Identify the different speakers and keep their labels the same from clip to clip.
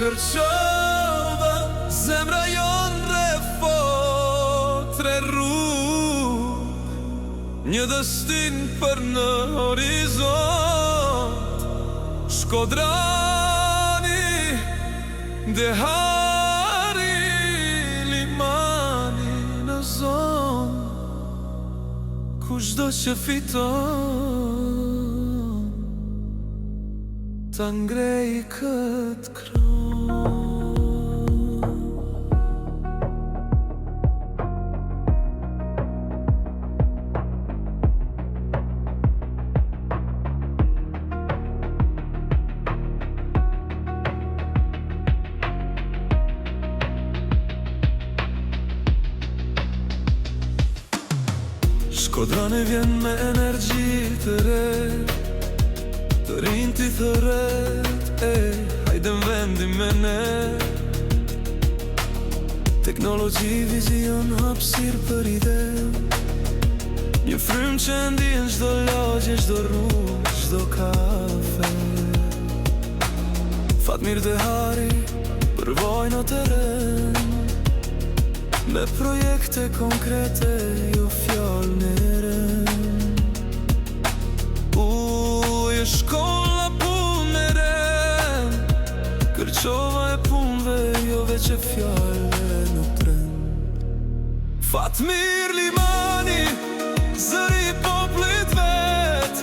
Speaker 1: Kërqova zemra jon rrefot tre rrug, një destin për në horizont. Shkodrani, dehari, limani në zon, kushdo që fiton ta ngrej këtë kron. Shkodrani vjen me energji të re, të rinj t'i thëret, hajde m'vendim me ne. Teknologji, vizion, hapësir për ide, një frym që ndjen çdo lagje, çdo rrugë, çdo kafe. Fatmir Dehari, përvoj në teren, me projekte konkrete, jo fjallë në ren. E shkolla pun me ren, Kërqova e punve, jo veç e fjallë në tren. Fatmir Limani, zëri poplit vet,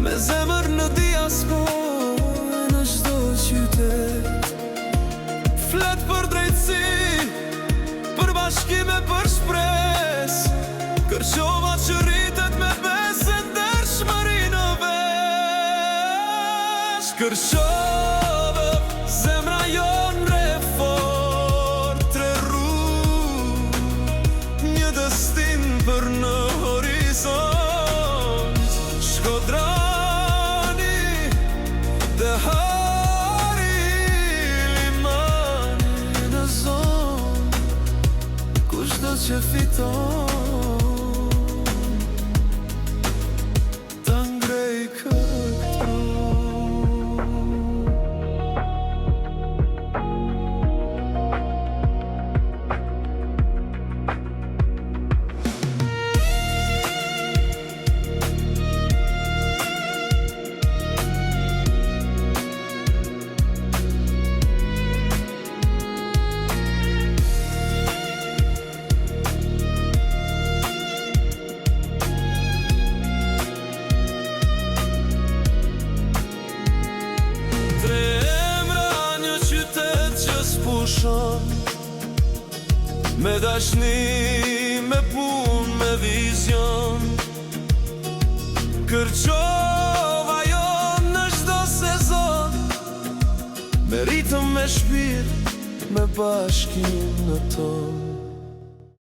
Speaker 1: me zemër në diasporë në çdo qytet. Flet për drejtësi, për bashkime, për shpres, Kërqova që rritet me besë ndershmëri në vesh. Kërqova, zemra jon rrefort tre rrug, një destin për në horizont. Shkodrani, dehari, limani në zon, kushdo që fiton ta ngrej këtë kron. Me dashni, me pun, me vizion, Kërqova jon në çdo sezon, me ritëm, me shpirt, me bashkim në ton.